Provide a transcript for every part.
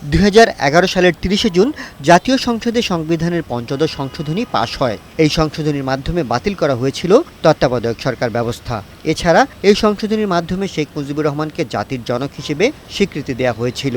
2011 সালের 30 জুন জাতীয় সংসদে সংবিধানের পঞ্চদশ সংশোধনী পাশ হয়। এই সংশোধনীর মাধ্যমে বাতিল করা হয়েছিল তত্ত্বাবধায়ক সরকার ব্যবস্থা। এছাড়া এই সংশোধনীর মাধ্যমে শেখ মুজিবুর রহমানকে জাতির জনক হিসেবে স্বীকৃতি দেওয়া হয়েছিল।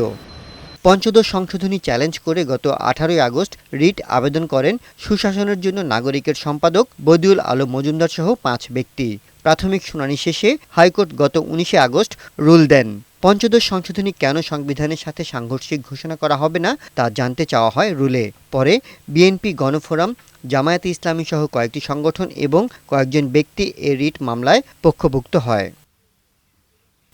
পঞ্চদশ সংশোধনী চ্যালেঞ্জ করে গত 18 আগস্ট রিট আবেদন করেন সুশাসনের জন্য নাগরিকের সম্পাদক বদিউল আলম মজুমদার সহ 5 ব্যক্তি। প্রাথমিক শুনানি শেষে হাইকোর্ট গত 19 আগস্ট রুল দেন। পঞ্চদশ সংশোধনী কেন সংবিধানের সাথে সাংঘর্ষিক ঘোষণা করা হবে না তা জানতে চাওয়া হয় রুলে। পরে বিএনপি, গণফোরাম, জামায়াতে ইসলামী সহ কয়েকটি সংগঠন এবং কয়েকজন ব্যক্তি এ রিট মামলায় পক্ষভুক্ত হয়।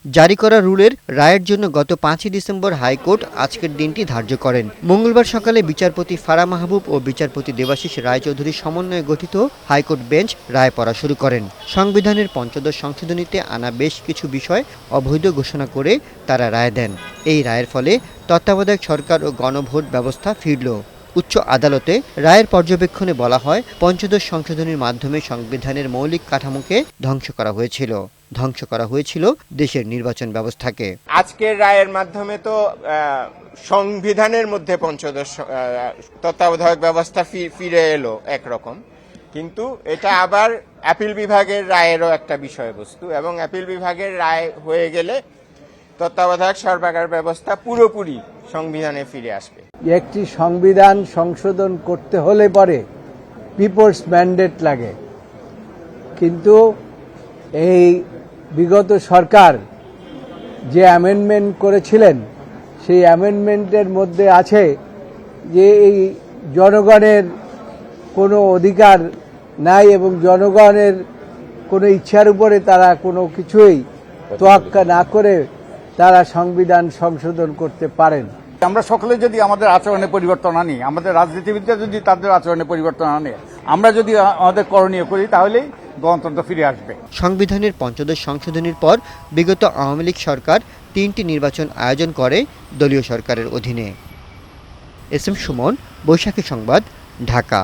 জারি করা রুলের রায়ের জন্য গত 5 ডিসেম্বর হাইকোর্ট আজকের দিনটি ধার্য করেন। মঙ্গলবার সকালে বিচারপতি ফারা মাহবুব ও বিচারপতি দেবাশিস রায়চৌধুরীর সমন্বয়ে গঠিত হাইকোর্ট বেঞ্চ রায় পড়া শুরু করেন। সংবিধানের পঞ্চদশ সংশোধনীতে আনা বেশ কিছু বিষয় অবৈধ ঘোষণা করে তারা রায় দেন। এই রায়ের ফলে তত্ত্বাবধায়ক সরকার ও গণভোট ব্যবস্থা ফিরল। উচ্চ আদালতে রায়ের পর্যবেক্ষণে বলা হয়, পঞ্চদশ সংশোধনীর মাধ্যমে সংবিধানের মৌলিক কাঠামোকে ধ্বংস করা হয়েছিল দেশের নির্বাচন ব্যবস্থাকে। আজকের রায়ের মাধ্যমে তো সংবিধানের মধ্যে পঞ্চদশ তত্ত্বাবধায়ক ব্যবস্থা ফিরে এলো একরকম, কিন্তু এটা আবার অ্যাপিল বিভাগের রায়েরও একটা বিষয়বস্তু, এবং অ্যাপিল বিভাগের রায় হয়ে গেলে তত্ত্বাবধায়ক সরকার ব্যবস্থা পুরোপুরি সংবিধানে ফিরে আসবে। একটি সংবিধান সংশোধন করতে হলে পরে পিপলস ম্যান্ডেট লাগে, কিন্তু এই বিগত সরকার যে অ্যামেন্ডমেন্ট করেছিলেন সেই অ্যামেন্ডমেন্টের মধ্যে আছে যে এই জনগণের কোনো অধিকার নাই এবং জনগণের কোনো ইচ্ছার উপরে তারা কোনো কিছুই তোয়াক্কা না করে তারা সংবিধান সংশোধন করতে পারেন। আমরা সকলে যদি আমাদের আচরণে পরিবর্তন আনি, আমাদের রাজনীতিবিদরা যদি তাদের আচরণে পরিবর্তন আনে, আমরা যদি আমাদের করণীয় করি, তাহলেই গণতন্ত্র ফিরে আসবে। সংবিধানের পঞ্চদশ সংশোধনীর পর বিগত আওয়ামী লীগ সরকার 3টি নির্বাচন আয়োজন করে দলীয় সরকারের অধীনে। এস এম সুমন, বৈশাখী সংবাদ, ঢাকা।